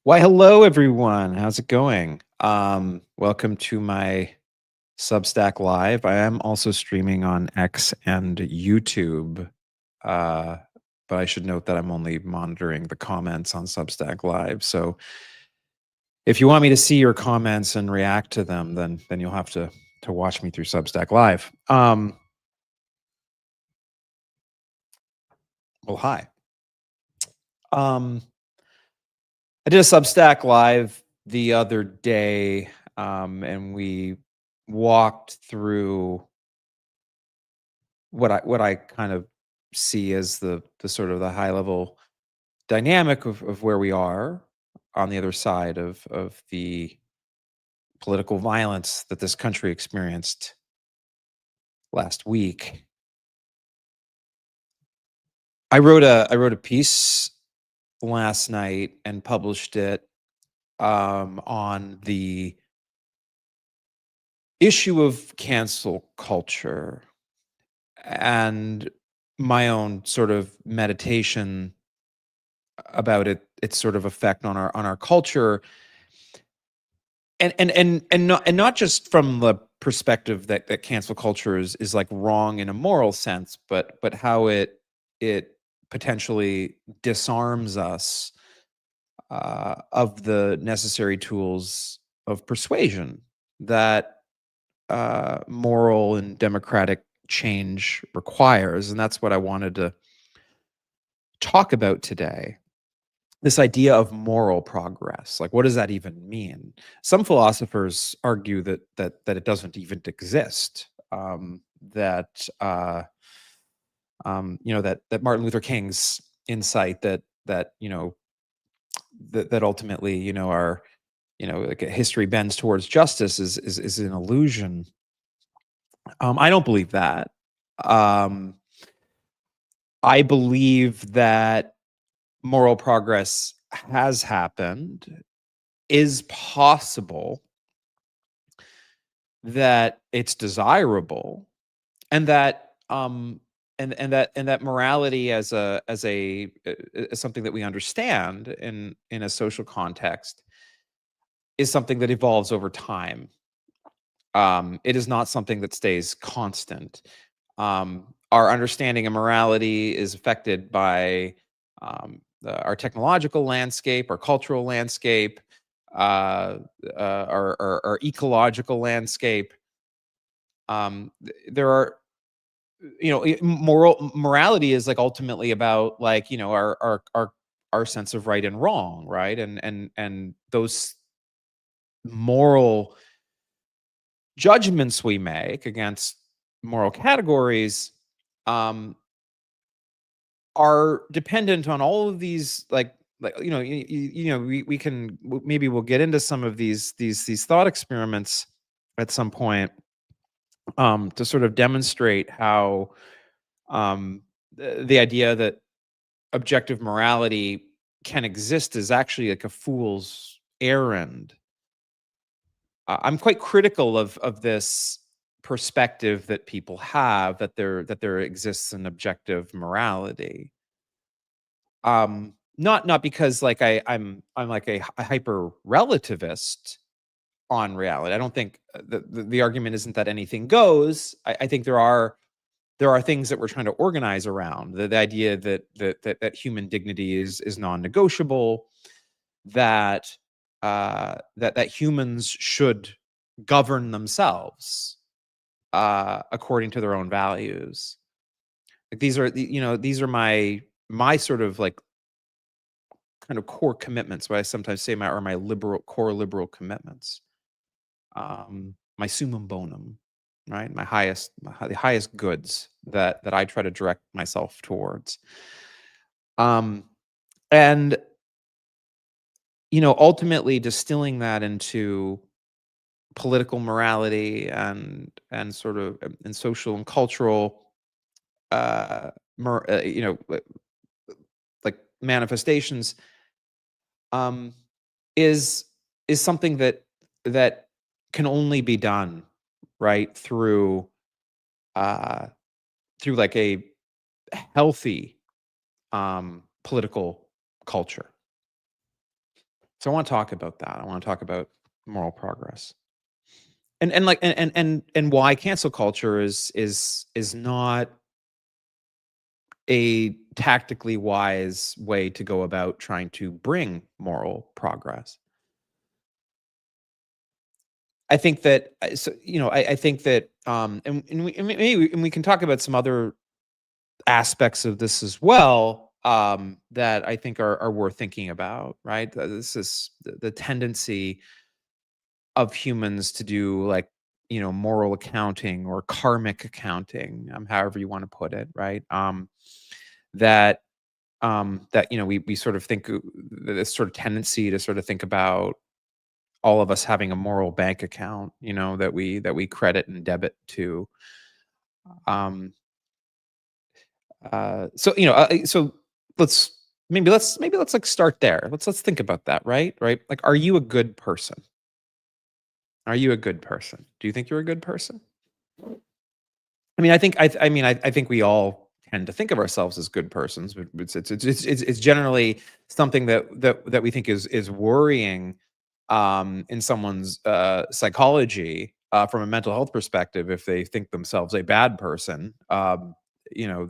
Why, hello everyone. How's it going? Welcome to my Substack Live. I am also streaming on X and YouTube. Uh, but I should note that I'm only monitoring the comments on Substack Live. So if you want me to see your comments and react to them, then you'll have to watch me through Substack Live. Well, hi. Um, I did a Substack Live the other day, and we walked through what I kind of see as the sort of the high level dynamic of where we are on the other side of the political violence that this country experienced last week. I wrote a piece last night and published it on the issue of cancel culture and my own sort of meditation about its sort of effect on our culture, and not just from the perspective that cancel culture is like wrong in a moral sense, but how it potentially disarms us of the necessary tools of persuasion that moral and democratic change requires. And that's what I wanted to talk about today. This idea of moral progress, like what does that even mean? Some philosophers argue that it doesn't even exist. That that Martin Luther King's insight that ultimately our like history bends towards justice is an illusion. I don't believe that. Um, I believe that moral progress has happened, is possible, that it's desirable, and that and that morality as something that we understand in a social context is something that evolves over time. It is not something that stays constant. Our understanding of morality is affected by our technological landscape, our cultural landscape, our ecological landscape. There are, morality is like ultimately about like our sense of right and wrong, right? And those moral judgments we make against moral categories um are dependent on all of these like we can maybe we'll get into some of these thought experiments at some point to sort of demonstrate how the idea that objective morality can exist is actually like a fool's errand. I'm quite critical of this perspective that people have that there exists an objective morality. Not because like I'm like a hyper relativist on reality. I don't think the argument isn't that anything goes. I think there are things that we're trying to organize around the idea that human dignity is non-negotiable, that that humans should govern themselves according to their own values. Like these are my sort of like kind of core commitments. What I sometimes say my liberal core liberal commitments. My summum bonum, right? The highest goods that I try to direct myself towards. Um, and ultimately distilling that into political morality and sort of and social and cultural uh, like manifestations um, is is something that can only be done right uh, through like a healthy political culture. So I want to talk about that. I want to talk about moral progress. And like and why cancel culture is not a tactically wise way to go about trying to bring moral progress. I think that I think that and we can talk about some other aspects of this as well, that I think are worth thinking about, right? This is the tendency of humans to do, like, moral accounting or karmic accounting, however you want to put it, right? That we sort of think, this sort of tendency to sort of think about all of us having a moral bank account, that we credit and debit to. Um, so let's like start there. Let's think about that, right? Right? Like, are you a good person? Are you a good person? Do you think you're a good person? I mean, I think we all tend to think of ourselves as good persons, but it's generally something that we think is worrying, in someone's psychology, from a mental health perspective, if they think themselves a bad person. That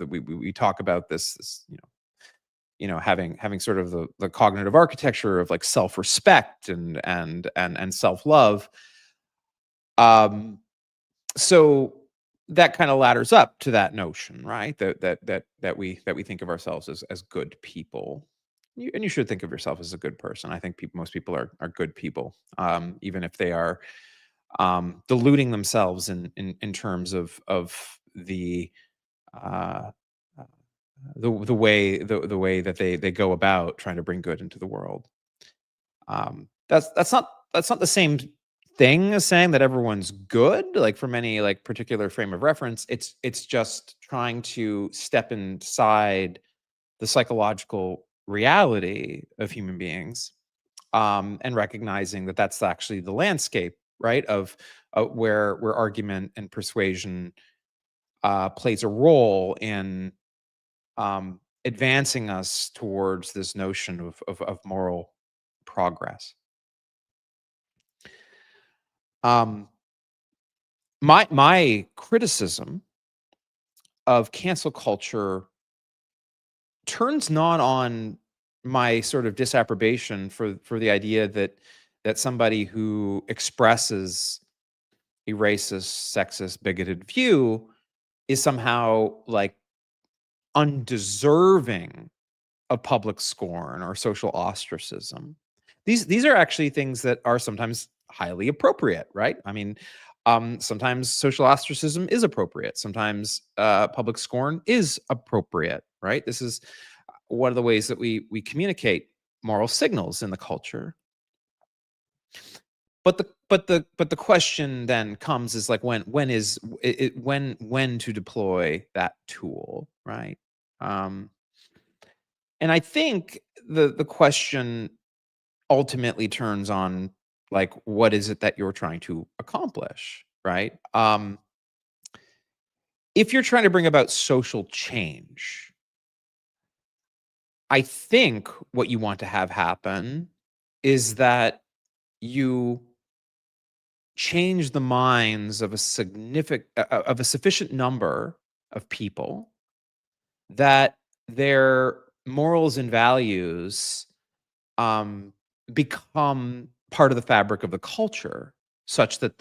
we talk about this, having sort of the cognitive architecture of like self-respect and self-love. Um, so that kind of ladders up to that notion, right? That we think of ourselves as good people. And you should think of yourself as a good person. I think most people are good people, even if they are, deluding themselves in terms of the uh, uh, the way that they go about trying to bring good into the world. That's not the same thing as saying that everyone's good, like, from any, like, particular frame of reference. It's just trying to step inside the psychological reality of human beings, and recognizing that that's actually the landscape, right, of where argument and persuasion plays a role in, advancing us towards this notion of moral progress. Um, my criticism of cancel culture turns not on my sort of disapprobation for the idea that somebody who expresses a racist, sexist, bigoted view is somehow, like, undeserving of public scorn or social ostracism. These are actually things that are sometimes highly appropriate, right? I mean, sometimes social ostracism is appropriate. Sometimes public scorn is appropriate, right? This is one of the ways that we communicate moral signals in the culture. But the question then comes is, like, when is it, when to deploy that tool, right? Um, and I think the question ultimately turns on, like, what is it that you're trying to accomplish, right? If you're trying to bring about social change, I think what you want to have happen is that you change the minds of a sufficient number of people, that their morals and values, um, become part of the fabric of the culture, such that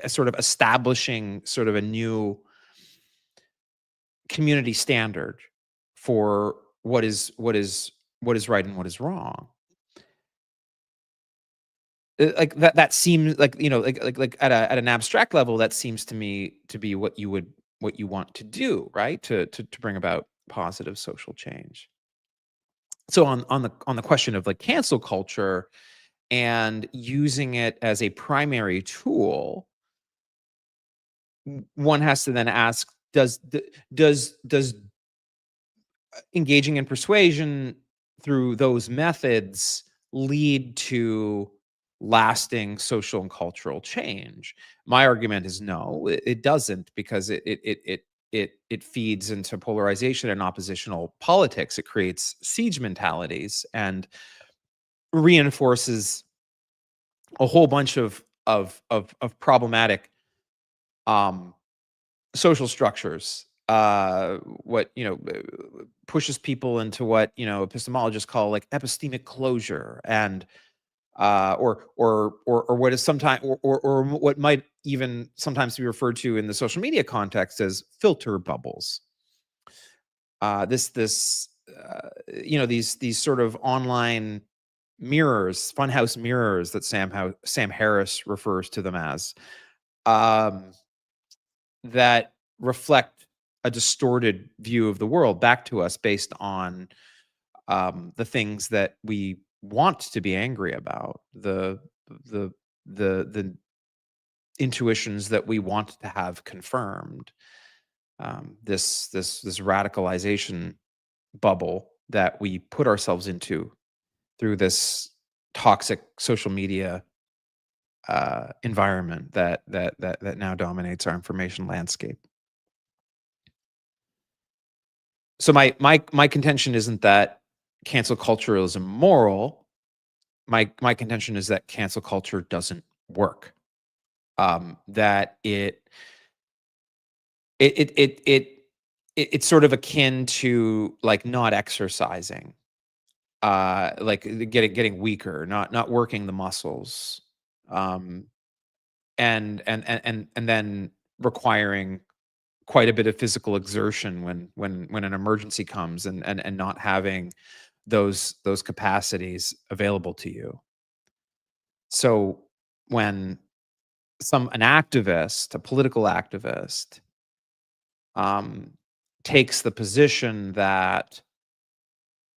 sort of establishing sort of a new community standard for what is right and what is wrong. Like, that seems like, like at an abstract level, that seems to me to be what you want to do, right? To bring about positive social change. So on the question of, like, cancel culture and using it as a primary tool, one has to then ask, does engaging in persuasion through those methods lead to lasting social and cultural change? My argument is no, it doesn't, because it feeds into polarization and oppositional politics. It creates siege mentalities, and reinforces a whole bunch of problematic um, social structures. What pushes people into what epistemologists call like epistemic closure, and or what is sometimes or what might even sometimes be referred to in the social media context as filter bubbles. These sort of online mirrors, funhouse mirrors that Sam Harris refers to them as, um, that reflect a distorted view of the world back to us based on the things that we want to be angry about, the the intuitions that we want to have confirmed. This radicalization bubble that we put ourselves into through this toxic social media environment that now dominates our information landscape. So my contention isn't that cancel culture is immoral. My contention is that cancel culture doesn't work. That it's sort of akin to like not exercising, like getting weaker, not working the muscles, um, and then requiring quite a bit of physical exertion when an emergency comes, and not having those capacities available to you. So when an activist, a political activist, um, takes the position that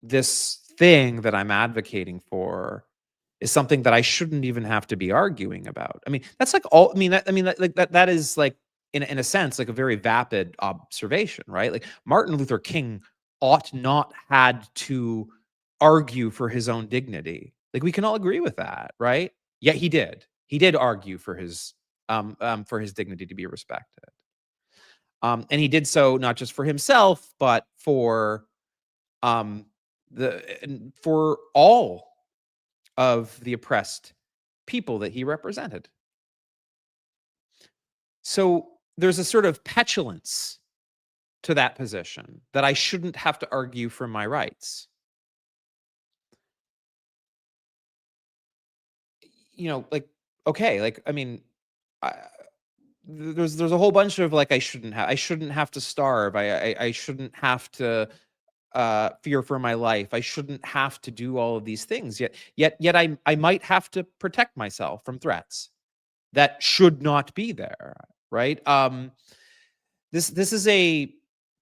this thing that I'm advocating for is something that I shouldn't even have to be arguing about. I mean, that's like all. That is like in a sense like a very vapid observation, right? Like Martin Luther King ought not had to argue for his own dignity. Like we can all agree with that, right? Yet he did. He did argue for his dignity to be respected. And he did so not just for himself, but um, for all of the oppressed people that he represented. So there's a sort of petulance to that position that I shouldn't have to argue for my rights. Like, okay, like I mean, I, there's a whole bunch of like I shouldn't have to starve. I shouldn't have to fear for my life. I shouldn't have to do all of these things. Yet I might have to protect myself from threats that should not be there, right? This is a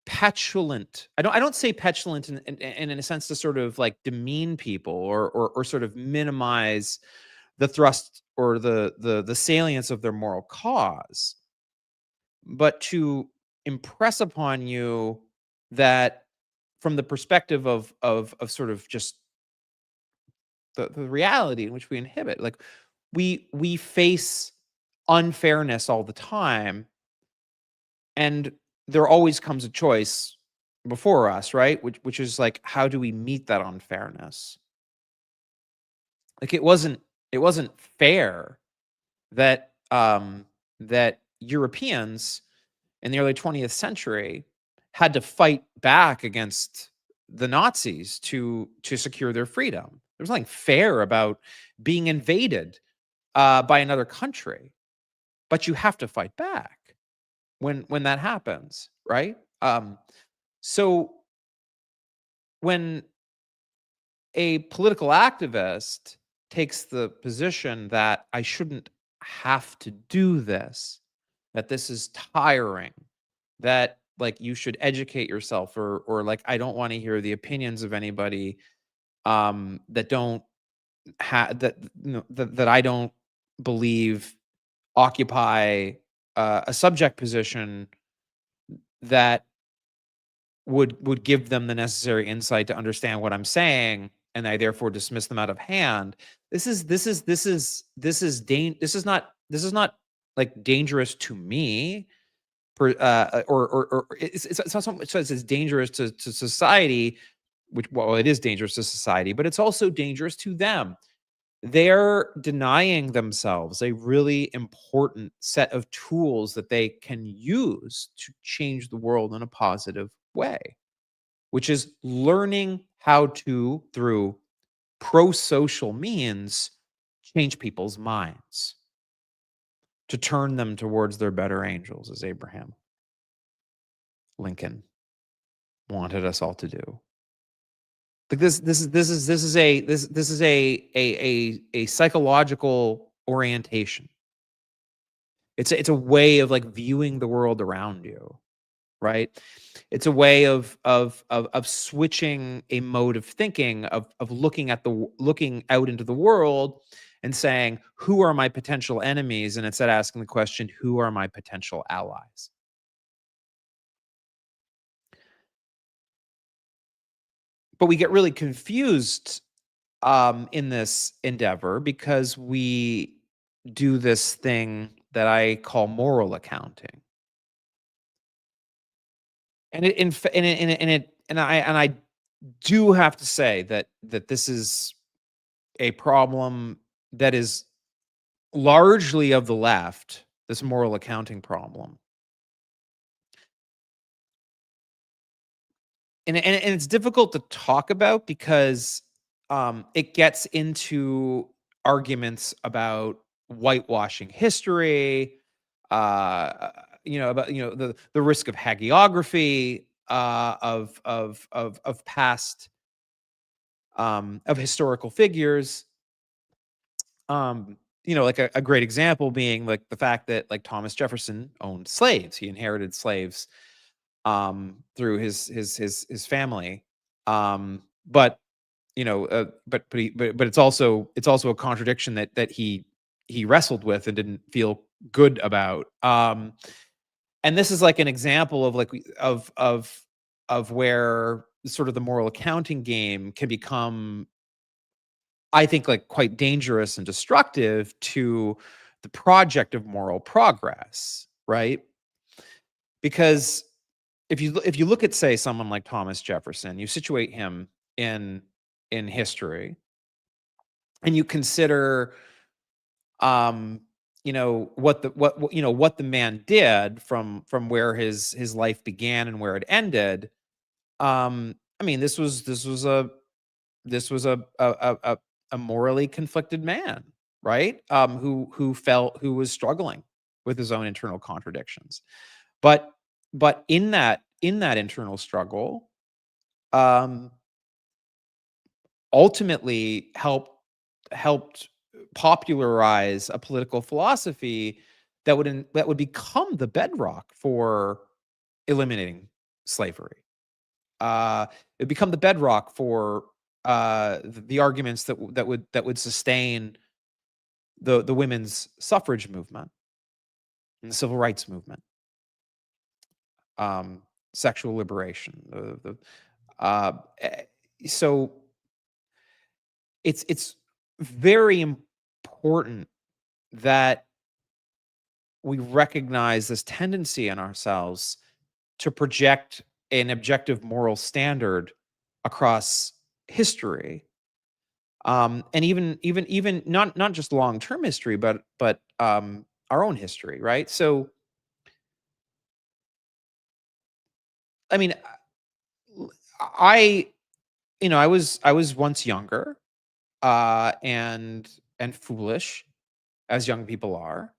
petulant. I don't say petulant in a sense to sort of like demean people, or sort of minimize the thrust or the salience of their moral cause, but to impress upon you that from the perspective of sort of just the reality in which we inhibit, like we face unfairness all the time, and there always comes a choice before us, right? Which is like, how do we meet that unfairness? Like it wasn't fair that that Europeans in the early 20th century had to fight back against the Nazis to secure their freedom. There was nothing fair about being invaded by another country, but you have to fight back when that happens, right? So when a political activist takes the position that I shouldn't have to do this, that this is tiring, that like you should educate yourself, or like I don't want to hear the opinions of anybody that don't have that I don't believe occupy a subject position that would give them the necessary insight to understand what I'm saying, and I therefore dismiss them out of hand. This is not like dangerous to me, or it's not so much as it's dangerous to society, which, well, it is dangerous to society, but it's also dangerous to them. They're denying themselves a really important set of tools that they can use to change the world in a positive way, which is learning how to, through pro-social means, change people's minds, to turn them towards their better angels, as Abraham Lincoln wanted us all to do. Like this is a psychological orientation. It's a way of like viewing the world around you, right? It's a way of switching a mode of thinking, of looking out into the world and saying, who are my potential enemies? And instead asking the question, who are my potential allies? But we get really confused in this endeavor because we do this thing that I call moral accounting. And it, in, fa- and I do have to say that this is a problem that is largely of the left, this moral accounting problem. And it's difficult to talk about because it gets into arguments about whitewashing history, about the risk of hagiography, of past of historical figures. Like a great example being like the fact that like Thomas Jefferson owned slaves. He inherited slaves through his family. But it's also a contradiction that he wrestled with and didn't feel good about. And this is like an example of like of where sort of the moral accounting game can become, I think, like quite dangerous and destructive to the project of moral progress, right? Because if you look at, say, someone like Thomas Jefferson, you situate him in history, and you consider what the man did from where his life began and where it ended. I mean, this was a morally conflicted man, right? Who was struggling with his own internal contradictions. But in that internal struggle, um, ultimately helped popularize a political philosophy that would become the bedrock for eliminating slavery. It become the bedrock for the arguments that would sustain the women's suffrage movement and the civil rights movement, sexual liberation. Uh, eh, so it's very important that we recognize this tendency in ourselves to project an objective moral standard across history, and even not just long-term history, but our own history, right? So I mean, I I was once younger, and foolish, as young people are.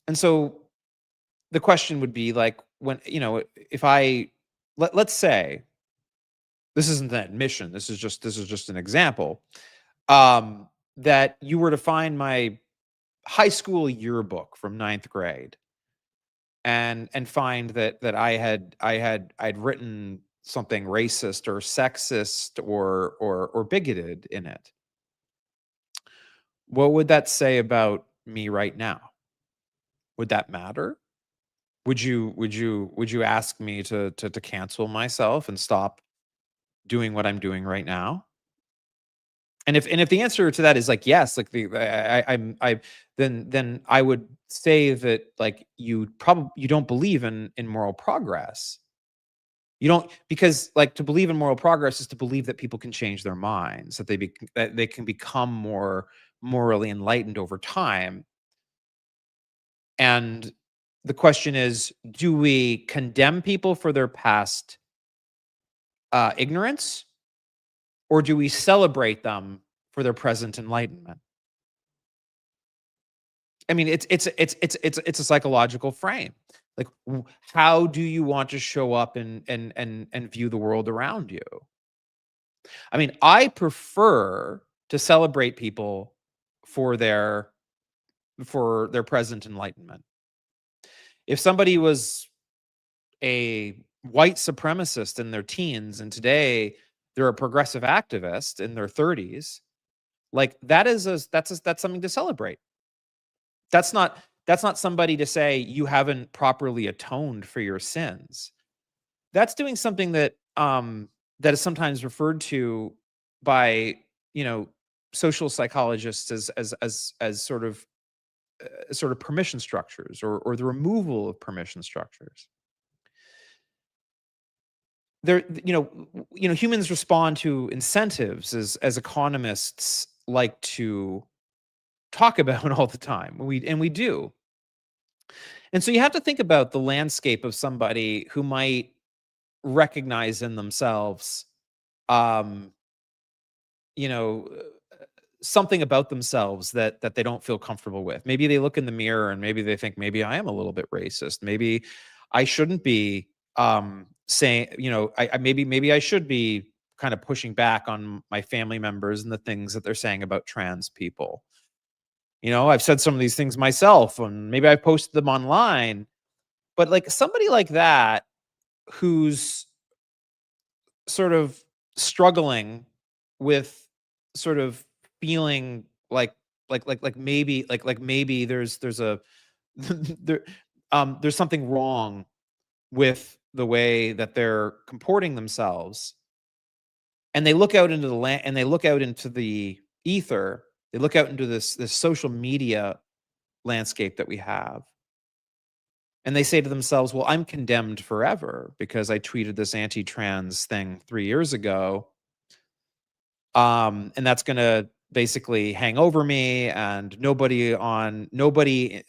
And so the question would be like, when, if let's say, this isn't an admission, this is just an example, um, that you were to find my high school yearbook from ninth grade and find that I'd written something racist or sexist or bigoted in it. What would that say about me right now? Would that matter? Would you ask me to cancel myself and stop doing what I'm doing right now? And if the answer to that is like yes, like I'm then I would say that like you don't believe in moral progress. You don't, because like to believe in moral progress is to believe that people can change their minds, that they can become more morally enlightened over time. And the question is, do we condemn people for their past ignorance, or do we celebrate them for their present enlightenment? I mean, it's a psychological frame. Like, how do you want to show up and view the world around you? I mean, I prefer to celebrate people for their present enlightenment. If somebody was a white supremacist in their teens and today they're a progressive activist in their 30s, like that's something to celebrate. That's not somebody to say you haven't properly atoned for your sins. That's doing something that is sometimes referred to by, you know, social psychologists as sort of permission structures, or the removal of permission structures. There, humans respond to incentives, as economists like to talk about all the time. We do. And so you have to think about the landscape of somebody who might recognize in themselves, um, you know, something about themselves that they don't feel comfortable with. Maybe they look in the mirror and maybe they think, maybe I am a little bit racist. Maybe I shouldn't be saying, maybe I should be kind of pushing back on my family members and the things that they're saying about trans people. I've said some of these things myself, and maybe I posted them online. But like somebody like that who's sort of struggling with sort of feeling like maybe there's a there there's something wrong with the way that they're comporting themselves, and they look out into the land, and they look out into the ether, they look out into this social media landscape that we have, and they say to themselves, well, I'm condemned forever because I tweeted this anti-trans thing 3 years ago. And that's gonna basically hang over me, and nobody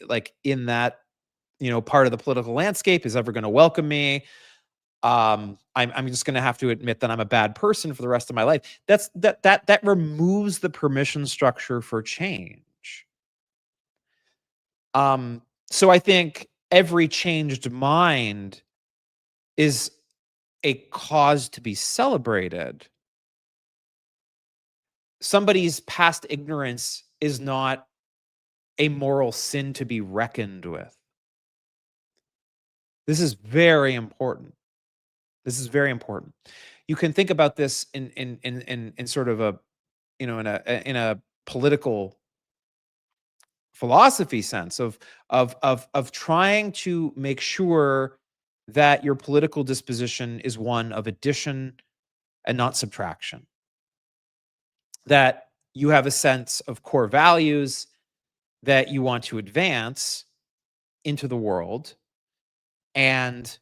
like in that, part of the political landscape is ever gonna welcome me. I'm just gonna have to admit that I'm a bad person for the rest of my life. That removes the permission structure for change. So I think every changed mind is a cause to be celebrated. Somebody's past ignorance is not a moral sin to be reckoned with. This is very important. This is very important. You can think about this in sort of a, in a political philosophy sense of trying to make sure that your political disposition is one of addition and not subtraction. That you have a sense of core values that you want to advance into the world, and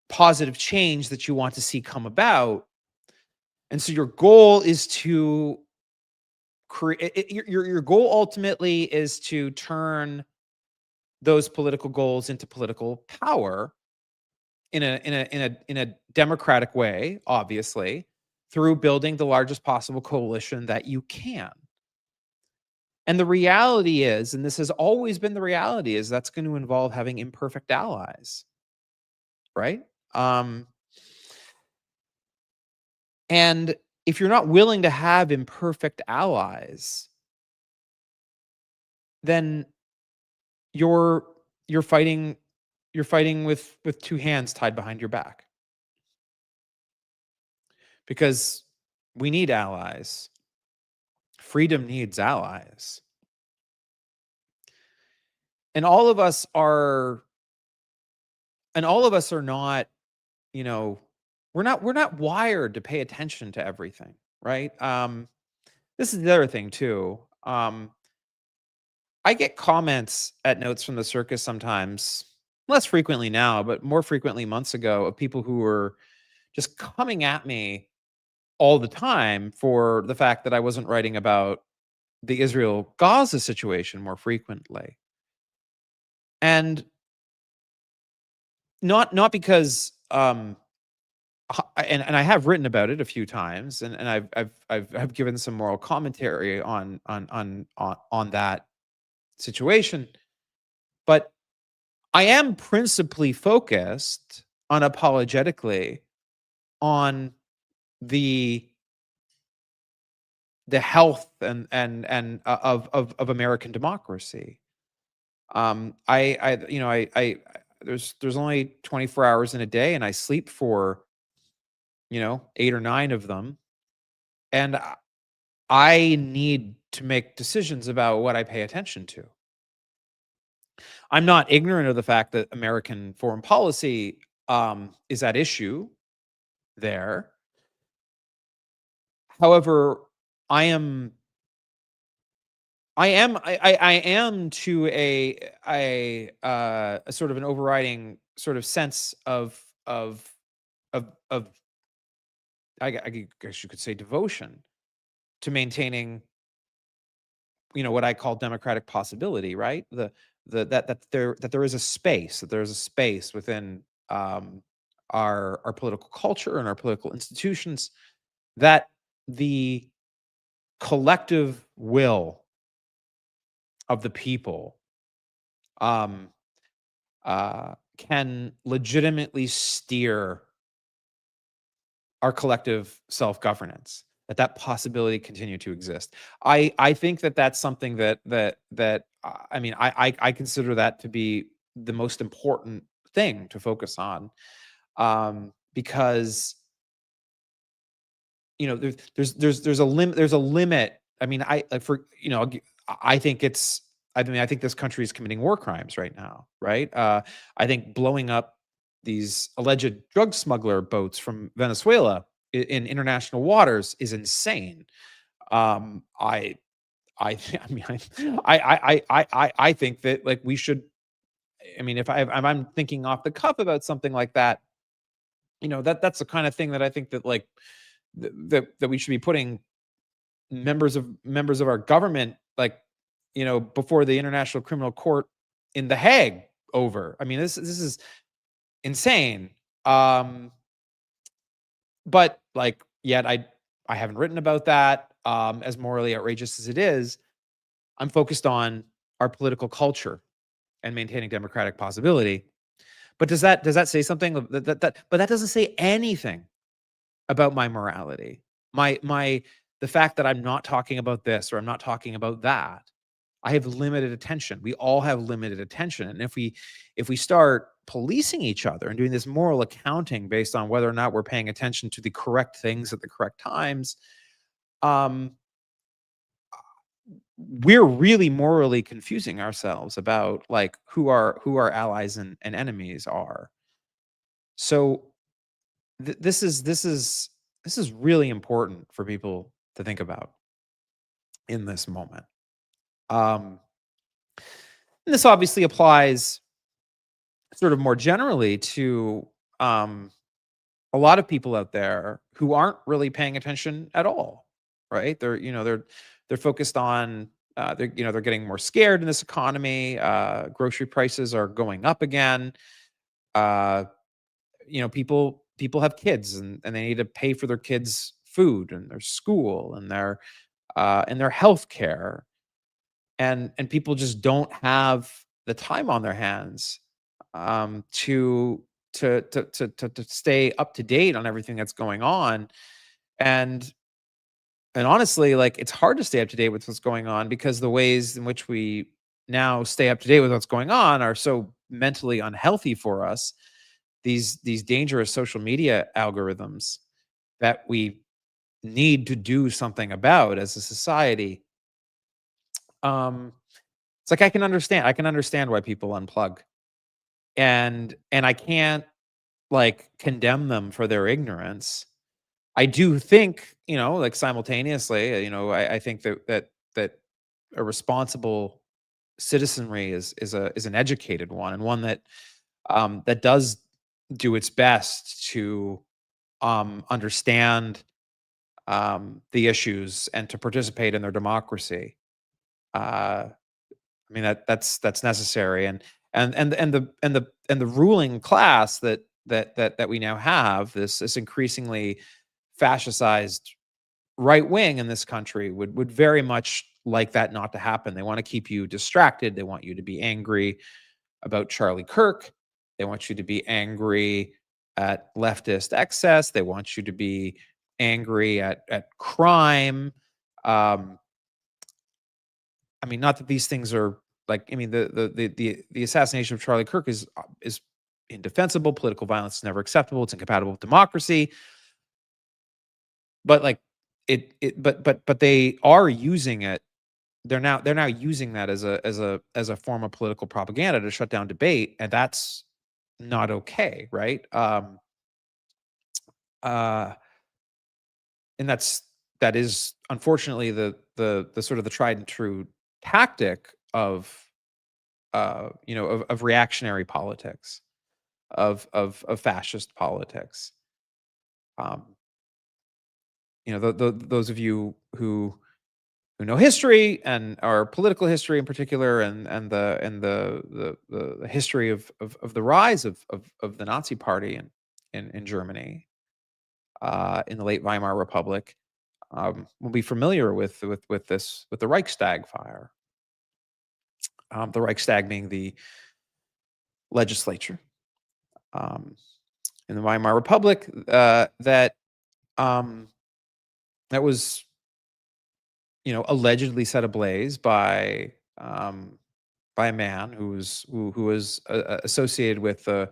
positive change that you want to see come about. And so your goal is to create, your goal ultimately is to turn those political goals into political power in a democratic way, obviously, through building the largest possible coalition that you can. And the reality is, and this has always been the reality, is that's going to involve having imperfect allies, right? Um, and if you're not willing to have imperfect allies, then you're you're fighting with two hands tied behind your back, because we need allies. Freedom needs allies. And all of us are not, you know, we're not wired to pay attention to everything, right? This is the other thing too. I get comments at Notes from the Circus sometimes less frequently now, but more frequently months ago, of people who were just coming at me all the time for the fact that I wasn't writing about the Israel Gaza situation more frequently. And not because and I have written about it a few times, and I've given some moral commentary on that situation, but I am principally focused unapologetically on the health of American democracy. I there's only 24 hours in a day, and I sleep for 8 or 9 of them, and I need to make decisions about what I pay attention to. I'm not ignorant of the fact that American foreign policy is at issue there. However, I am I am to a sort of an overriding sort of sense of I guess you could say devotion to maintaining what I call democratic possibility, right? That there is a space, that there's a space within our political culture and our political institutions, that the collective will of the people um can legitimately steer our collective self-governance, that possibility continue to exist. I think that that's something I mean, I consider that to be the most important thing to focus on, because there's a limit. I mean, I think I think this country is committing war crimes right now, right? I think blowing up these alleged drug smuggler boats from Venezuela in international waters is insane. I I mean, I think that, like, we should. I mean, if I'm thinking off the cuff about something like that, that's the kind of thing that I think that, like, that we should be putting members of our government, like, before the International Criminal Court in The Hague over. I mean, this is insane. Um, but, like, yet I haven't written about that. As morally outrageous as it is, I'm focused on our political culture and maintaining democratic possibility. But does that say something but that doesn't say anything about my morality. My The fact that I'm not talking about this or I'm not talking about that. I have limited attention. We all have limited attention. And if we start policing each other and doing this moral accounting based on whether or not we're paying attention to the correct things at the correct times, um, we're really morally confusing ourselves about, like, who our allies and enemies are. So this is really important for people to think about in this moment. Um, and this obviously applies sort of more generally to um, a lot of people out there who aren't really paying attention at all, right? They're focused on they're getting more scared in this economy. Grocery prices are going up again. Uh, people have kids, and they need to pay for their kids' food and their school and their health care, and people just don't have the time on their hands to to stay up to date on everything that's going on. And and honestly, like, it's hard to stay up to date with what's going on because the ways in which we now stay up to date with what's going on are so mentally unhealthy for us. These dangerous social media algorithms that we need to do something about as a society. um it's like, I can understand why people unplug, and I can't, like, condemn them for their ignorance. I do think, like, simultaneously, I think that a responsible citizenry is an educated one, and one that that does do its best to understand the issues and to participate in their democracy. I mean that's necessary, and the ruling class that we now have, this increasingly fascistized right wing in this country, would very much like that not to happen. They want to keep you distracted. They want you to be angry about Charlie Kirk. They want you to be angry at leftist excess. They want you to be angry at crime. Um, I mean, not that these things are like. I mean, the assassination of Charlie Kirk is indefensible. Political violence is never acceptable. It's incompatible with democracy. But like but they are using it. They're now using that as a form of political propaganda to shut down debate, and that's not okay, right? Uh, and that is unfortunately the sort of the tried and true tactic of of reactionary politics, of fascist politics. Um, those of you who know history and our political history in particular, and the history of the rise of the Nazi Party in Germany in the late Weimar Republic, will be familiar with the Reichstag fire. The Reichstag being the legislature um, in the Weimar Republic, um, that was allegedly set ablaze by a man who was associated with the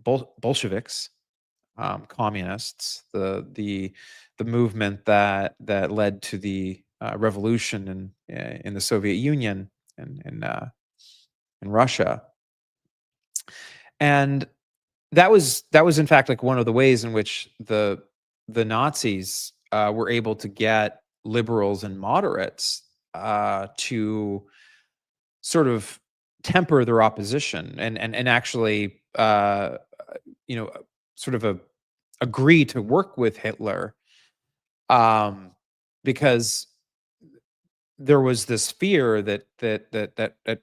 Bolsheviks, communists, the movement that led to the revolution in the Soviet Union and in Russia. And that was in fact like one of the ways in which the Nazis were able to get liberals and moderates to sort of temper their opposition and actually you know sort of agree to work with Hitler, um, because there was this fear that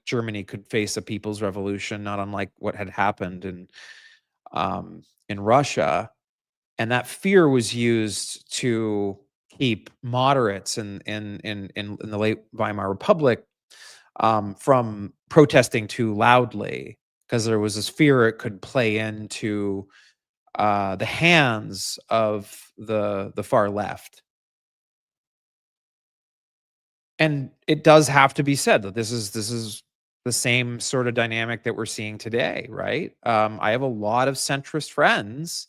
Germany could face a people's revolution, not unlike what had happened in Russia, and that fear was used to keep moderates in the late Weimar Republic from protesting too loudly, because there was this fear it could play into the hands of the far left. And it does have to be said that this is the same sort of dynamic that we're seeing today, right? I have a lot of centrist friends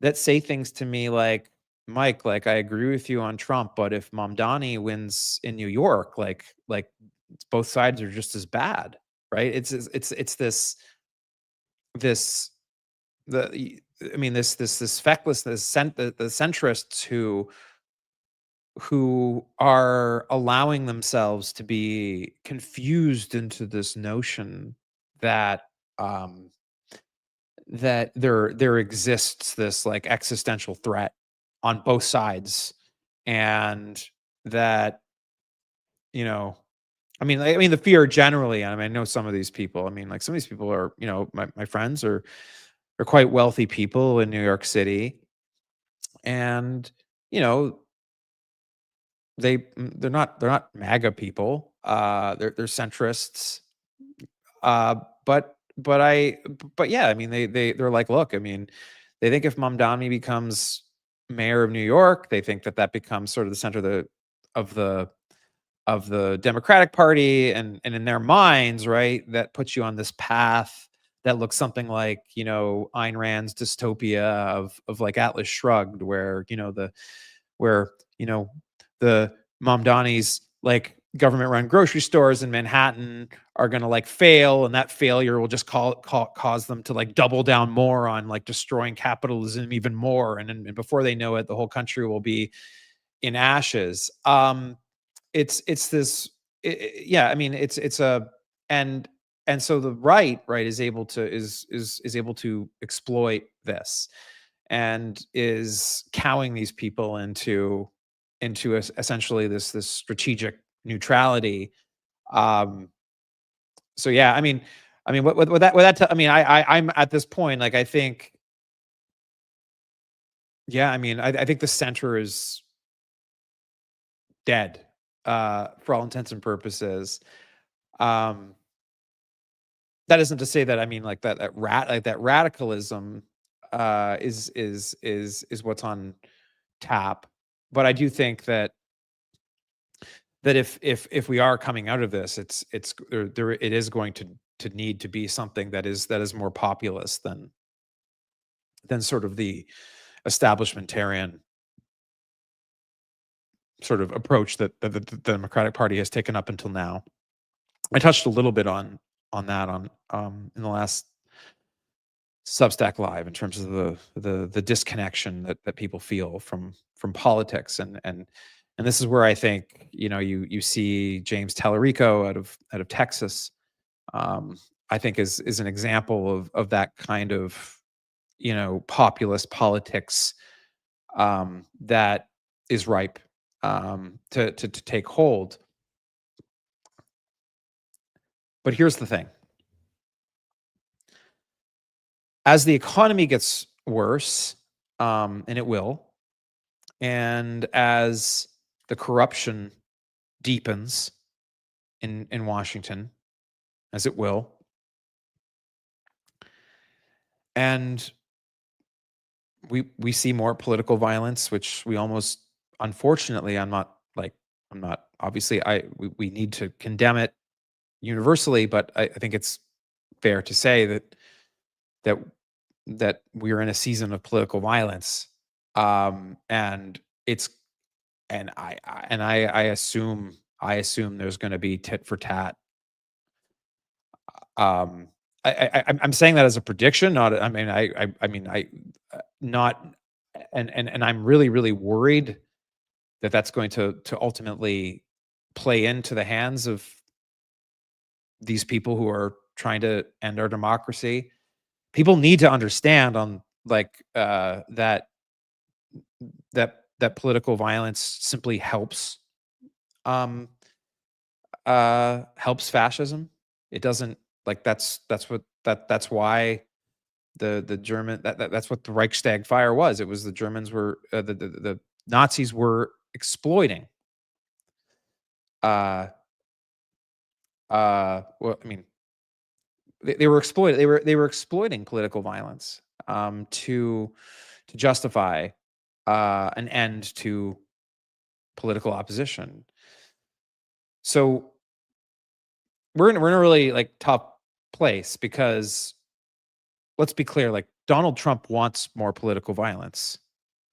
that say things to me like, "Mike, like I agree with you on Trump, but if Mamdani wins in New York, like both sides are just as bad." Right? It's this I mean this fecklessness, the centrists who are allowing themselves to be confused into this notion that um that there exists this like existential threat on both sides, and that you know I mean the fear generally. I mean, I know some of these people. I mean, like some of these people are, my friends are quite wealthy people in New York City, and you know they're not MAGA people. They're centrists. Uh, but yeah, I mean they're like, look, I mean, they think if Mamdani becomes mayor of New York, they think that becomes sort of the center of the of the Democratic Party, and in their minds, right, that puts you on this path that looks something like Ayn Rand's dystopia of like Atlas Shrugged, where where you know the Mamdani's like government run grocery stores in Manhattan are going to like fail, and that failure will just cause them to like double down more on like destroying capitalism even more, and before they know it, the whole country will be in ashes. It's this, yeah. I mean, it's a and and so the right is able to is able to exploit this, and is cowing these people into essentially this strategic neutrality. Um, so yeah, I mean, I'm at this point, like, I think, yeah, I mean, I think the center is dead, for all intents and purposes. Um, that isn't to say that, I mean, like, that radicalism, is what's on tap. But I do think that if we are coming out of this, it's there it is going to need to be something that is more populist than sort of the establishmentarian sort of approach that the Democratic Party has taken up until now. I touched a little bit on that in the last Substack Live, in terms of the disconnection that people feel from politics, and this is where I think, you see James Tallarico out of Texas. I think is an example of that kind of, populist politics, that is ripe, to take hold. But here's the thing: as the economy gets worse, and it will, and as the corruption deepens in Washington, as it will, and we see more political violence, which we almost, unfortunately, I'm not obviously, we need to condemn it universally, but I think it's fair to say that that we're in a season of political violence, and it's and I assume there's going to be tit for tat. Um, I'm saying that as a prediction, not, not, and I'm really, really worried that that's going to ultimately play into the hands of these people who are trying to end our democracy. People need to understand, that political violence simply um helps fascism. It doesn't, like, that's why the German, that's what the Reichstag fire was. It was the Germans were, the Nazis were exploiting, uh well, I mean, they were exploited they were exploiting political violence, to justify, an end to political opposition. So we're in a really, like, tough place, because let's be clear, like, Donald Trump wants more political violence.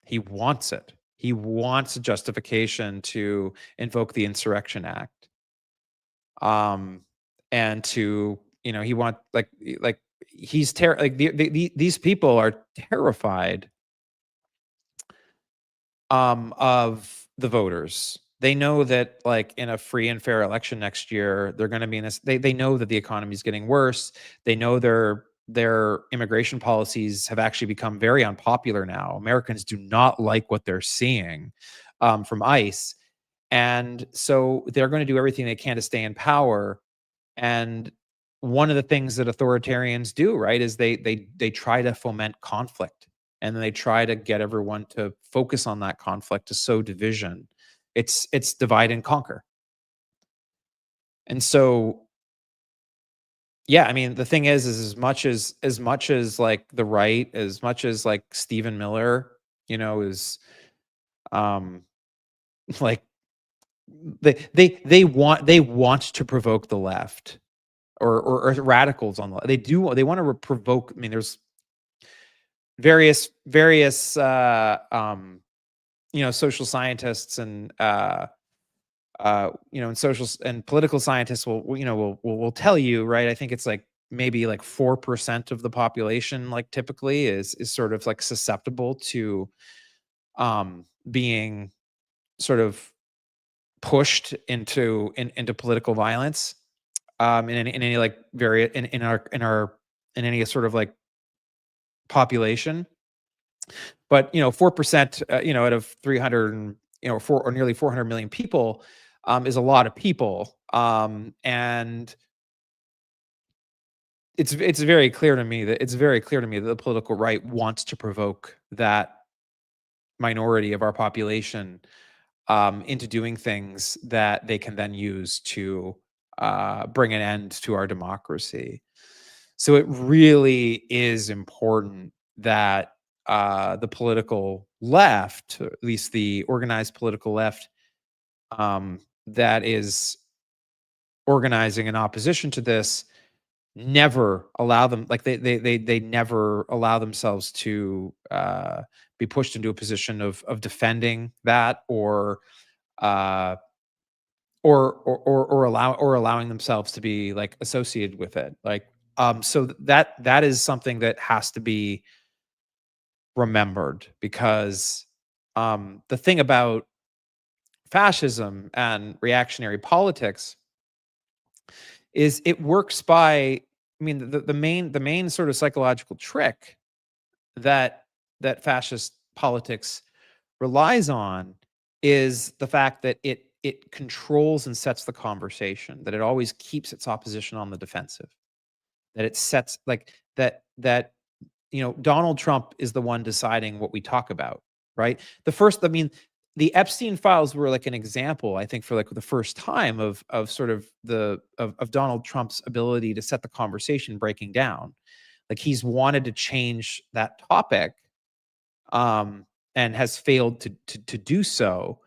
He wants it. He wants a justification to invoke the Insurrection Act. Um, and to, he want, like he's like, these people are terrified, of the voters. They know that, like, in a free and fair election next year, they're going to be in this. They know that the economy is getting worse. They know their immigration policies have actually become very unpopular now. Americans do not like what they're seeing, from ICE, and so they're going to do everything they can to stay in power. And one of the things that authoritarians do, right, is they try to foment conflict, and then they try to get everyone to focus on that conflict, to sow division. It's divide and conquer. And so, yeah, I mean, the thing is as much as like the right, as much as like Stephen Miller, is, um like, they want to provoke the left, or radicals on the, they want to provoke. I mean, there's various social scientists, and and political scientists will tell you, right? I think it's like maybe like 4% of the population, like, typically is sort of like susceptible to, being sort of pushed into political violence. in any like in any sort of like population. But 4%, out of 300 and four or nearly 400 million people, is a lot of people. And it's very clear to me that the political right wants to provoke that minority of our population into doing things that they can then use to bring an end to our democracy. So it really is important that the political left, or at least the organized political left, that is organizing in opposition to this, never allow them like they never allow themselves to be pushed into a position of defending that, uh or allowing themselves to be like associated with it, like so that is something that has to be remembered, because the thing about fascism and reactionary politics is it works by, I mean, the main sort of psychological trick that fascist politics relies on is the fact that it controls and sets the conversation, that it always keeps its opposition on the defensive, that it sets like that Donald Trump is the one deciding what we talk about, right? I mean, the Epstein files were like an example, I think, for like the first time of sort of of Donald Trump's ability to set the conversation breaking down. Like he's wanted to change that topic, and has failed to do so.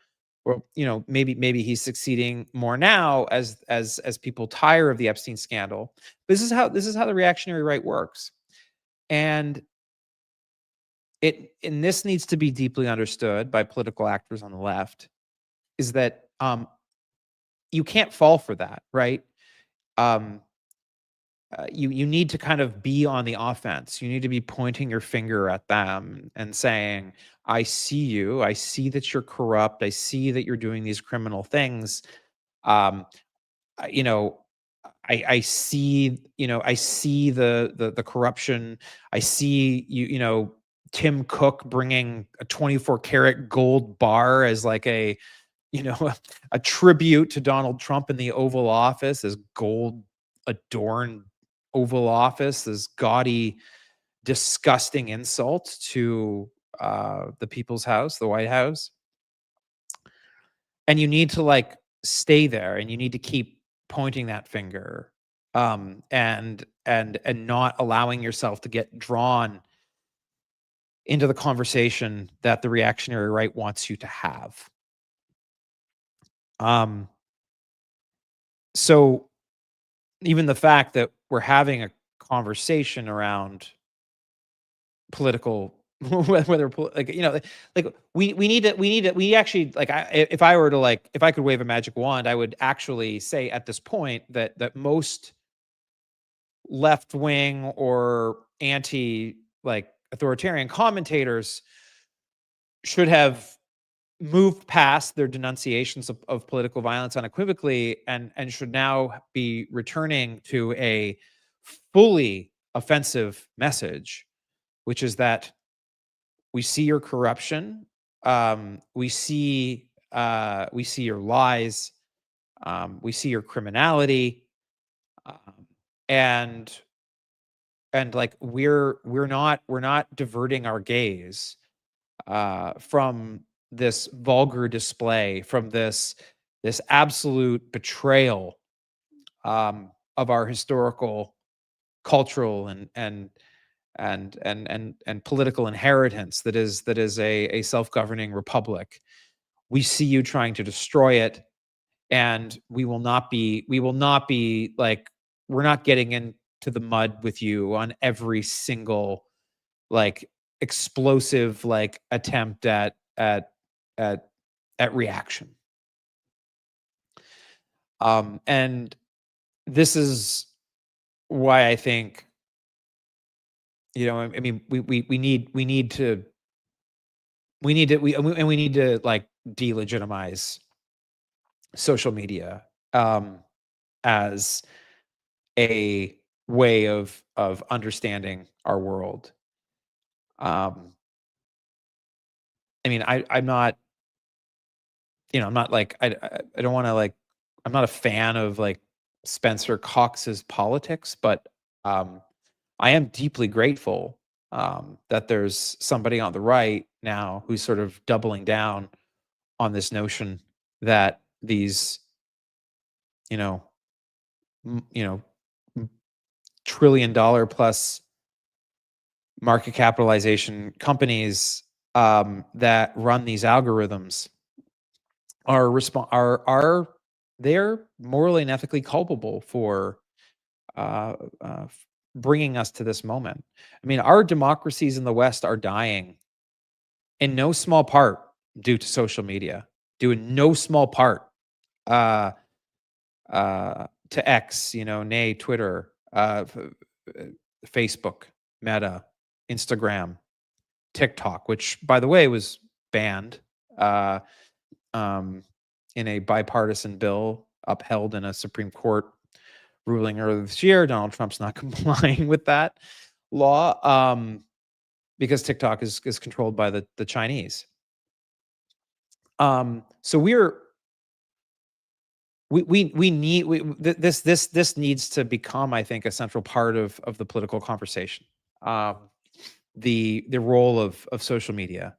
Or maybe he's succeeding more now as people tire of the Epstein scandal. This is how the reactionary right works. And this needs to be deeply understood by political actors on the left, is that you can't fall for that, right? Um, you need to kind of be on the offense. You need to be pointing your finger at them and saying, "I see you. I see that you're corrupt. I see that you're doing these criminal things. Um, I- you know, I see the corruption. I see Tim Cook bringing a 24 karat gold bar as like you know a tribute to Donald Trump in the Oval Office, as gold adorned Oval Office, this gaudy, disgusting insult to the people's house, the White House. And you need to like stay there, and you need to keep pointing that finger, and not allowing yourself to get drawn into the conversation that the reactionary right wants you to have. Um, so even the fact that we're having a conversation around political like we actually like if I were to like if I could wave a magic wand, I would actually say at this point that most left wing or anti like authoritarian commentators should have moved past their denunciations of political violence unequivocally, and should now be returning to a fully offensive message, which is that we see your corruption, we see your lies, we see your criminality, um, and like we're not diverting our gaze from this vulgar display, from this absolute betrayal of our historical, cultural, and political inheritance that is a self-governing republic. We see you trying to destroy it, and we will not be like, we're not getting into the mud with you on every single like explosive like attempt at reaction. And this is why I think, I mean, we need to like delegitimize social media, as a way of understanding our world. Um, I mean, I'm not, I'm not like I don't want to like I'm not a fan of like Spencer Cox's politics, but um, I am deeply grateful that there's somebody on the right now who's sort of doubling down on this notion that these, you know, m- you know, $1 trillion plus market capitalization companies that run these algorithms are they're morally and ethically culpable for uh, bringing us to this moment. I mean, our democracies in the West are dying in no small part due to social media, due in no small part uh, to X, nay Twitter, uh, Facebook, Meta, Instagram, TikTok, which by the way was banned uh, um, in a bipartisan bill upheld in a Supreme Court ruling earlier this year. Donald Trump's not complying with that law because TikTok is controlled by the Chinese. So we need this needs to become, I think, a central part of the political conversation. Um, the role of social media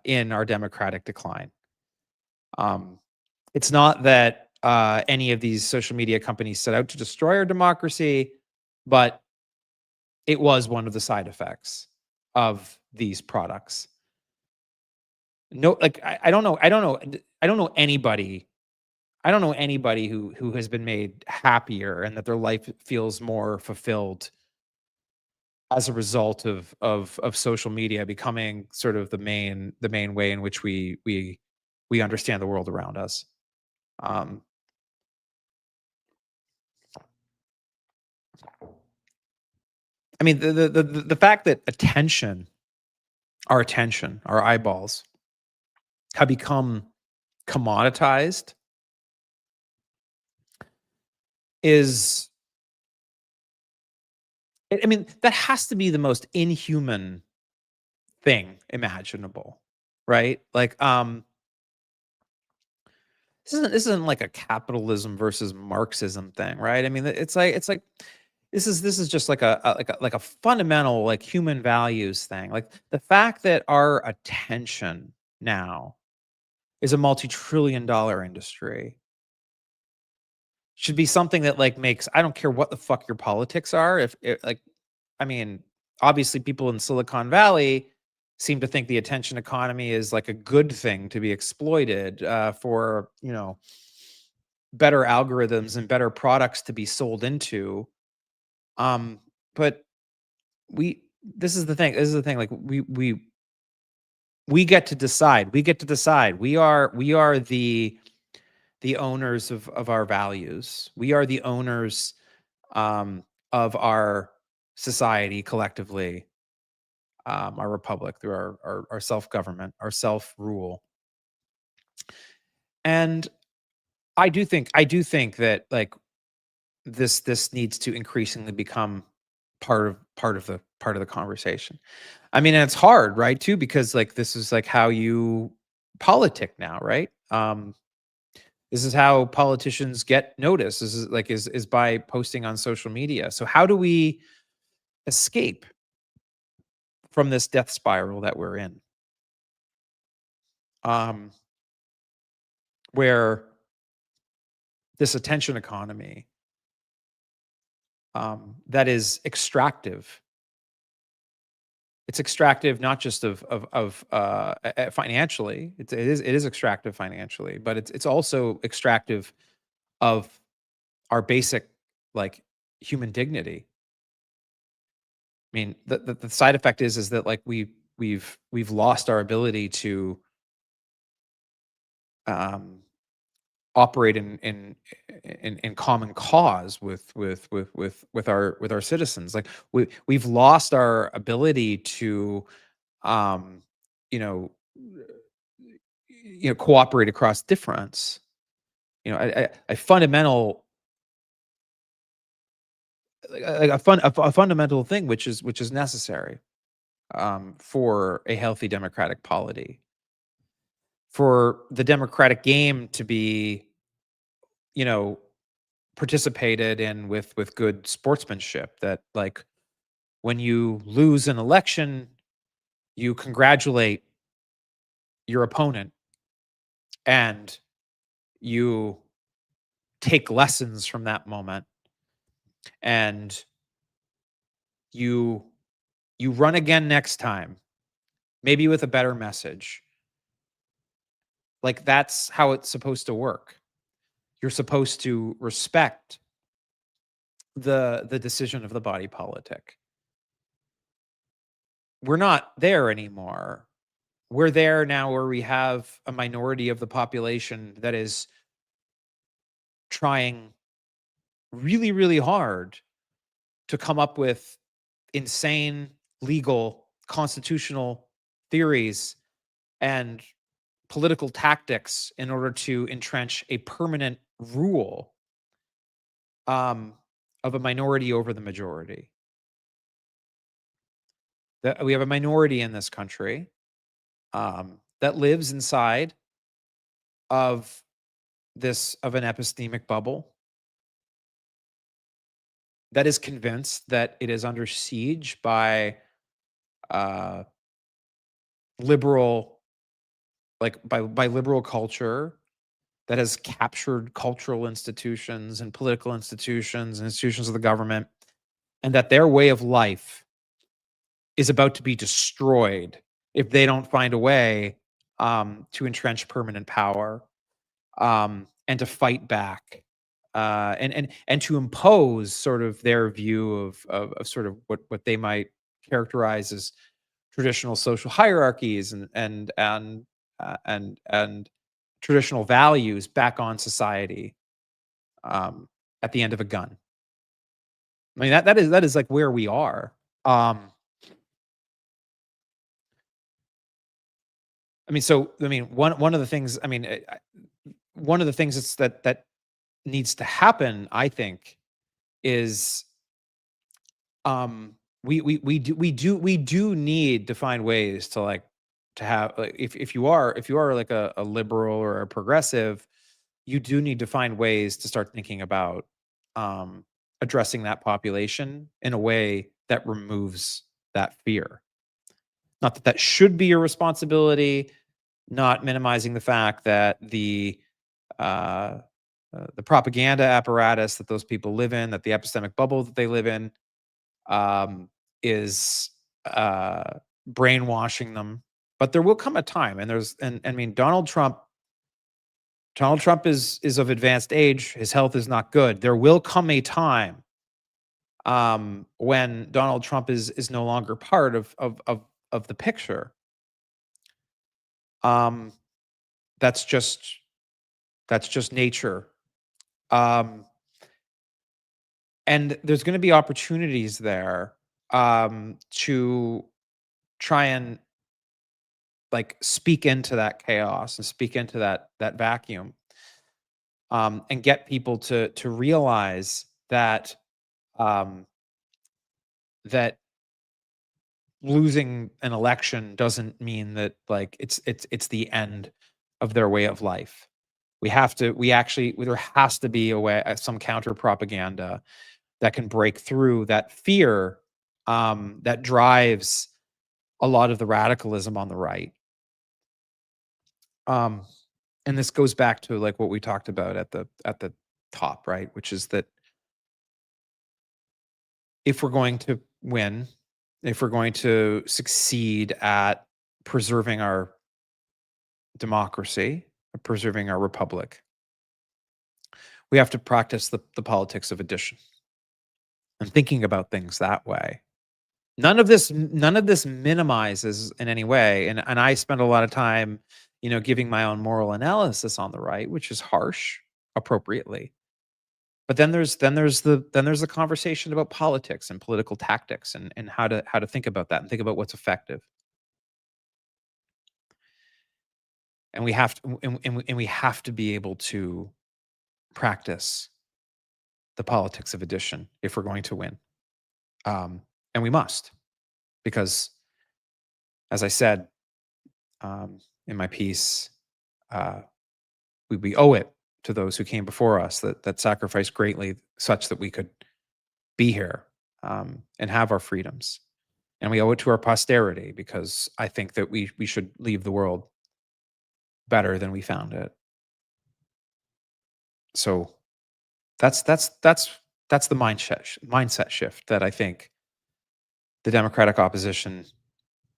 in our democratic decline. Um, it's not that any of these social media companies set out to destroy our democracy, but it was one of the side effects of these products. No, like I don't know anybody. I don't know anybody who has been made happier and that their life feels more fulfilled as a result of social media becoming sort of the main way in which we understand the world around us. Um, I mean, the fact that attention, our eyeballs, have become commoditized is, I mean, that has to be the most inhuman thing imaginable, right? Like, this isn't like a capitalism versus Marxism thing, right? I mean, it's like this is just like a fundamental like human values thing. Like the fact that our attention now is a multi-trillion-dollar industry should be something that like makes, I don't care what the fuck your politics are. If it, like, I mean, obviously people in Silicon Valley seem to think the attention economy is like a good thing to be exploited for, better algorithms and better products to be sold into. Um, but we this is the thing. This is the thing. Like we get to decide. We get to decide. We are the owners of our values. We are the owners of our society collectively, our republic through our self government, our self rule. And I do think that like this needs to increasingly become part of the conversation. I mean, and it's hard, right? Too, because like this is like how you politic now, right? This is how politicians get noticed. This is like is by posting on social media. So how do we escape from this death spiral that we're in? Um, where this attention economy that is extractive. It's extractive not just of financially. It is extractive financially, but it's also extractive of our basic like human dignity. I mean, the side effect is that like we've lost our ability to um, operate in common cause with our citizens. Like we've lost our ability to um, you know cooperate across difference. A fundamental a fundamental thing which is necessary for a healthy democratic polity, for the democratic game to be, you know, participated in with good sportsmanship. That like when you lose an election, you congratulate your opponent and you take lessons from that moment, and you you run again next time, maybe with a better message. Like that's how it's supposed to work. You're supposed to respect the decision of the body politic. We're not there anymore. We're there now where we have a minority of the population that is trying really, really hard to come up with insane legal constitutional theories and political tactics in order to entrench a permanent rule um, of a minority over the majority. That we have a minority in this country that lives inside of an epistemic bubble, that is convinced that it is under siege by uh, liberal, like by liberal culture, that has captured cultural institutions and political institutions and institutions of the government, and that their way of life is about to be destroyed if they don't find a way to entrench permanent power, and to fight back, and to impose sort of their view of sort of what they might characterize as traditional social hierarchies and traditional values back on society, um, at the end of a gun. I mean that is like where we are. Um, I mean, so I mean, one of the things, I mean, one of the things that needs to happen, I think, is we do need to find ways to like to have like if you are like a liberal or a progressive, you do need to find ways to start thinking about um addressing that population in a way that removes that fear. Not that that should be your responsibility, not minimizing the fact that uh, the propaganda apparatus that those people live in, that the epistemic bubble that they live in, um, is brainwashing them. But there will come a time, and I mean, Donald Trump is of advanced age. His health is not good. There will come a time when Donald Trump is no longer part of the picture. Um, that's just that's just nature. Um, and there's going to be opportunities there to try and like speak into that chaos and speak into that vacuum, and get people to realize that um, that losing an election doesn't mean that like it's the end of their way of life. There has to be a way, some counter propaganda that can break through that fear that drives a lot of the radicalism on the right. Um, and this goes back to like what we talked about at the top, right? Which is that if we're going to win, if we're going to succeed at preserving our democracy, preserving our republic, we have to practice the politics of addition and thinking about things that way. None of this minimizes in any way, and I spend a lot of time, giving my own moral analysis on the right, which is harsh, appropriately. But then there's the conversation about politics and political tactics and how to think about that and think about what's effective. And we have to be able to practice the politics of addition if we're going to win. And we must, because, as I said in my piece, uh, we owe it to those who came before us that sacrificed greatly such that we could be here and have our freedoms. And we owe it to our posterity, because I think that we should leave the world better than we found it. So that's the mindset shift that I think the Democratic opposition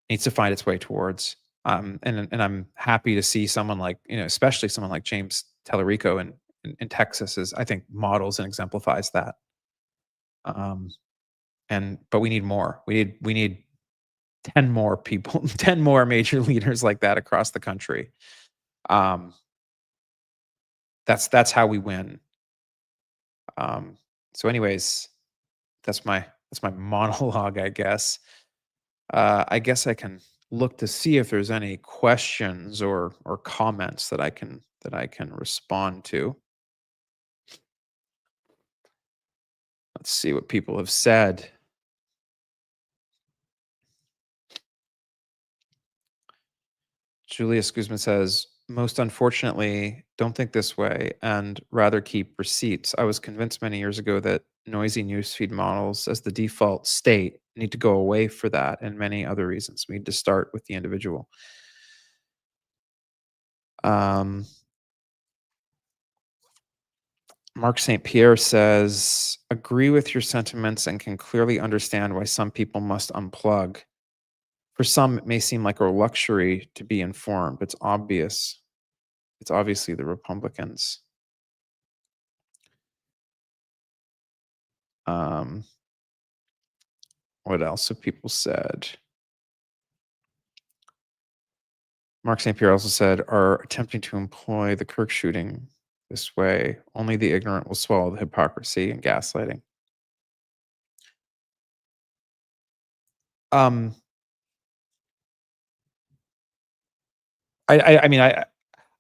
needs to find its way towards. And I'm happy to see someone like, especially someone like James Tellerico in Texas, is, I think, models and exemplifies that. But we need more. We need 10 more people, 10 more major leaders like that across the country. That's how we win. So anyways, that's my monologue, I guess. I guess I can look to see if there's any questions or comments that I can respond to. Let's see what people have said. Julius Guzman says, most unfortunately, don't think this way and rather keep receipts. I was convinced many years ago that noisy newsfeed models as the default state need to go away for that and many other reasons. We need to start with the individual. Mark St. Pierre says, agree with your sentiments and can clearly understand why some people must unplug. For some, it may seem like a luxury to be informed. It's obvious. It's obviously the Republicans. What else have people said? Mark St. Pierre also said, are attempting to employ the Kirk shooting this way. Only the ignorant will swallow the hypocrisy and gaslighting. I mean,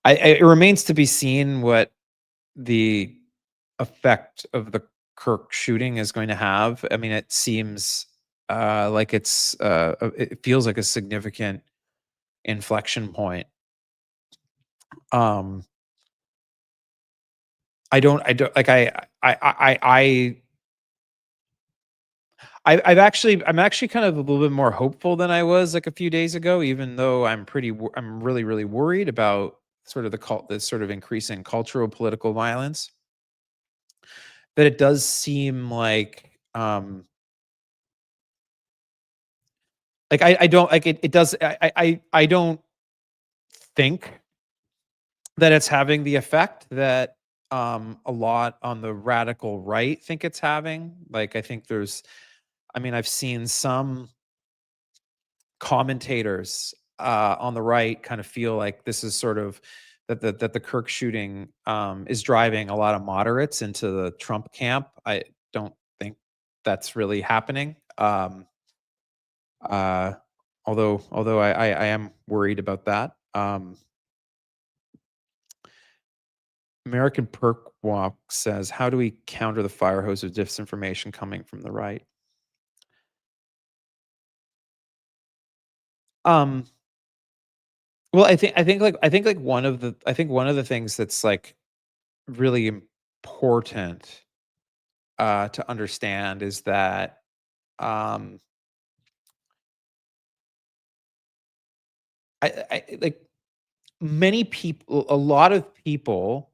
it remains to be seen what the effect of the Kirk shooting is going to have. I mean, it seems like it feels like a significant inflection point. I don't like I'm actually kind of a little bit more hopeful than I was like a few days ago, even though I'm really, really worried about sort of the sort of increasing cultural political violence. That it does seem like I don't like it. It does. I don't think that it's having the effect that a lot on the radical right think it's having. Like, I think I've seen some commentators on the right kind of feel like this is sort of that the Kirk shooting is driving a lot of moderates into the Trump camp. I don't think that's really happening. Although I am worried about that. American Perk Walk says, how do we counter the fire hose of disinformation coming from the right? Well, I think like one of the things that's like really important to understand is that I like many people, a lot of people,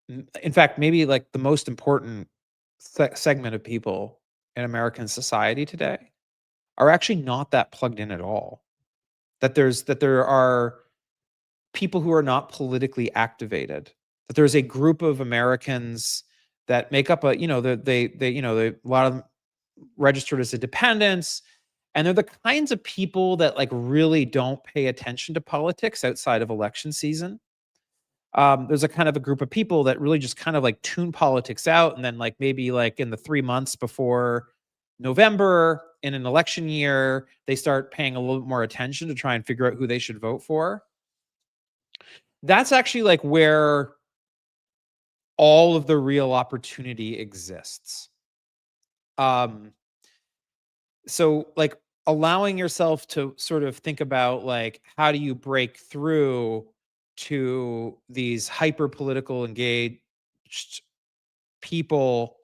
in fact, maybe like the most important segment of people in American society today are actually not that plugged in at all. That there are people who are not politically activated. That there's a group of Americans that make up a lot of them registered as independents, and they're the kinds of people that like really don't pay attention to politics outside of election season. There's a kind of a group of people that really just kind of like tune politics out, and then like maybe like in the 3 months before November in an election year, they start paying a little bit more attention to try and figure out who they should vote for. That's actually like where all of the real opportunity exists. So like allowing yourself to sort of think about like how do you break through to these hyper political engaged people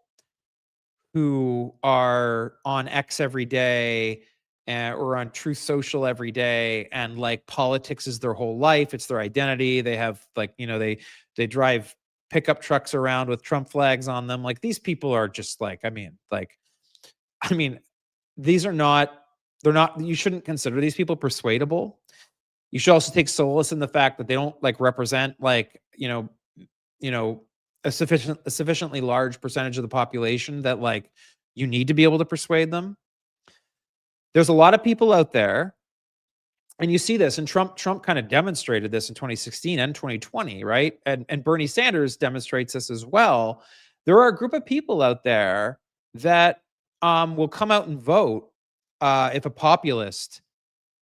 who are on X every day, or on Truth Social every day, and like politics is their whole life. It's their identity. They have like, they drive pickup trucks around with Trump flags on them. Like these people are just like, I mean, these are not, they're not, you shouldn't consider these people persuadable. You should also take solace in the fact that they don't like represent like, you know, a sufficiently large percentage of the population that like you need to be able to persuade them. There's a lot of people out there, and you see this, and Trump kind of demonstrated this in 2016 and 2020, right? And Bernie Sanders demonstrates this as well. There are a group of people out there that will come out and vote if a populist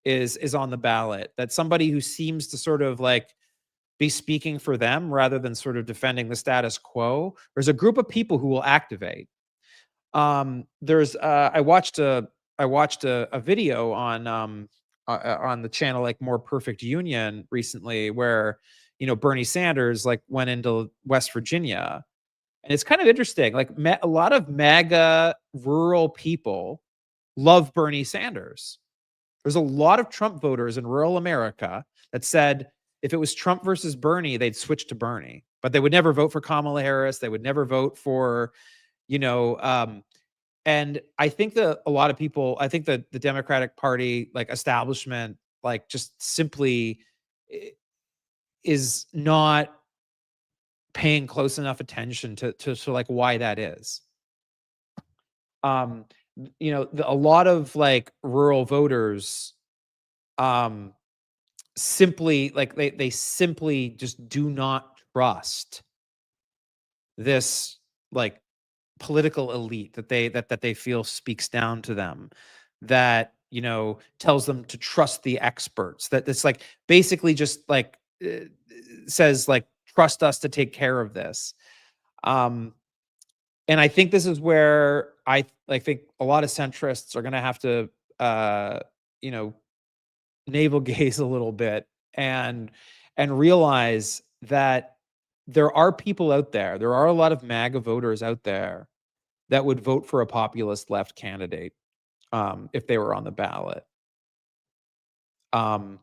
is on the ballot. That somebody who seems to sort of like be speaking for them rather than sort of defending the status quo. There's a group of people who will activate. There's I watched a video on the channel like More Perfect Union recently where Bernie Sanders like went into West Virginia, and it's kind of interesting. Like a lot of MAGA rural people love Bernie Sanders. There's a lot of Trump voters in rural America that said if it was Trump versus Bernie, they'd switch to Bernie, but they would never vote for Kamala Harris. They would never vote for, and I think that a lot of people, I think that the Democratic Party, like establishment, like just simply is not paying close enough attention to like why that is. A lot of like rural voters, simply like they simply just do not trust this like political elite that they feel speaks down to them, that tells them to trust the experts, that it's like basically just like says like trust us to take care of this. And I think this is where I think a lot of centrists are going to have to you know navel gaze a little bit and realize that there are people out there, there are a lot of MAGA voters out there that would vote for a populist left candidate if they were on the ballot. And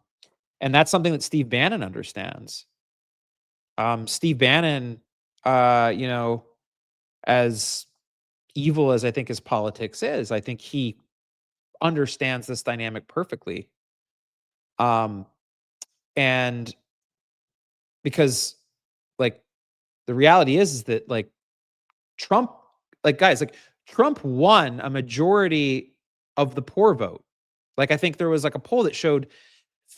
that's something that Steve Bannon understands. Steve Bannon, as evil as I think his politics is, I think he understands this dynamic perfectly. And because like the reality is that like Trump, like guys, like Trump won a majority of the poor vote. Like I think there was like a poll that showed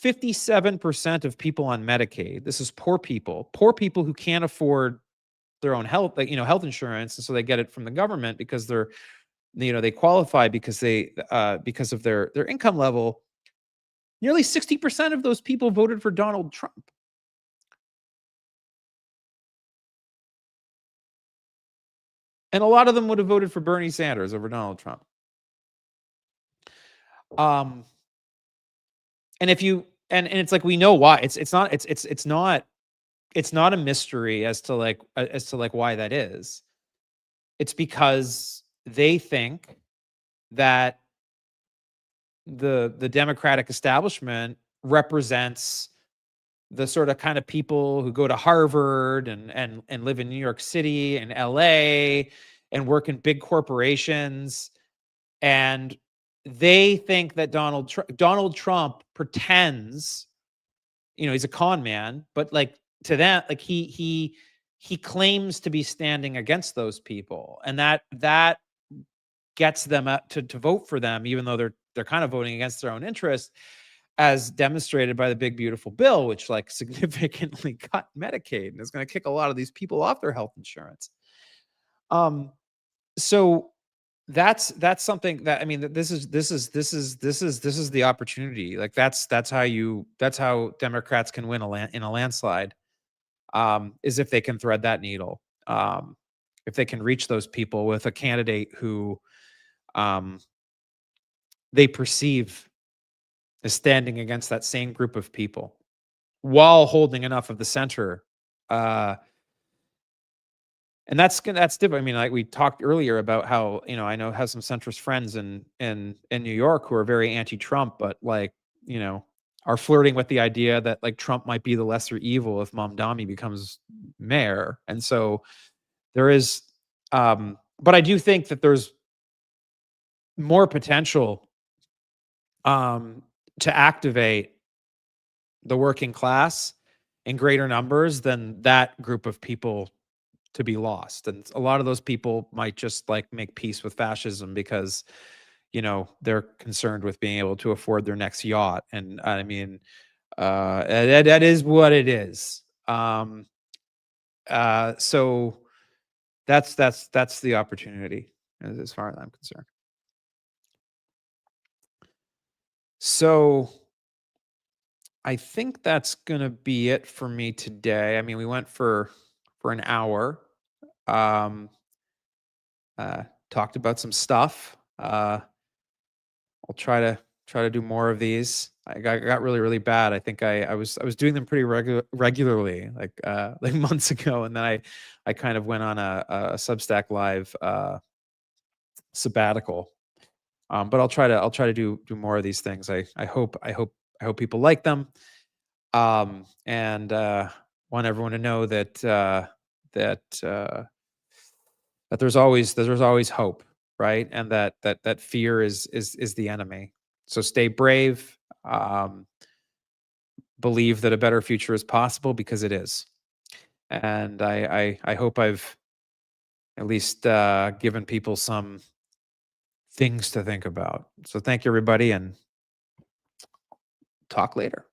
57% of people on Medicaid. This is poor people who can't afford their own health, like, health insurance. And so they get it from the government because they're, they qualify because because of their income level. Nearly 60% of those people voted for Donald Trump. And a lot of them would have voted for Bernie Sanders over Donald Trump. And if you, and it's like, we know why. It's not a mystery as to like why that is. It's because they think that the Democratic establishment represents the sort of kind of people who go to Harvard and live in New York City and LA and work in big corporations. And they think that Donald Trump pretends, he's a con man, but like to that, like he claims to be standing against those people, and that gets them up to vote for them, even though they're kind of voting against their own interests, as demonstrated by the big beautiful bill, which like significantly cut Medicaid and is going to kick a lot of these people off their health insurance. So that's something that, I mean, this is the opportunity. Like that's how Democrats can win in a landslide, is if they can thread that needle. um, if they can reach those people with a candidate who um, they perceive as standing against that same group of people while holding enough of the center. Uh, and that's different. I mean, like we talked earlier about how, I know have some centrist friends in New York who are very anti-Trump, but like, you know, are flirting with the idea that like Trump might be the lesser evil if Mamdani becomes mayor. And so there is, but I do think that there's more potential um, to activate the working class in greater numbers than that group of people to be lost. And a lot of those people might just like make peace with fascism because, they're concerned with being able to afford their next yacht. And I mean, that is what it is. So that's the opportunity as far as I'm concerned. So I think that's gonna be it for me today. I mean, we went for an hour. Um, Talked about some stuff. I'll try to do more of these. I got really really bad. I think I was doing them pretty regularly, like like months ago, and then I kind of went on a Substack live sabbatical. But I'll try to do more of these things. I hope people like them. And want everyone to know that that there's always hope, right? And that fear is the enemy. So stay brave. Believe that a better future is possible because it is. And I hope I've at least given people some things to think about. So thank you, everybody, and talk later.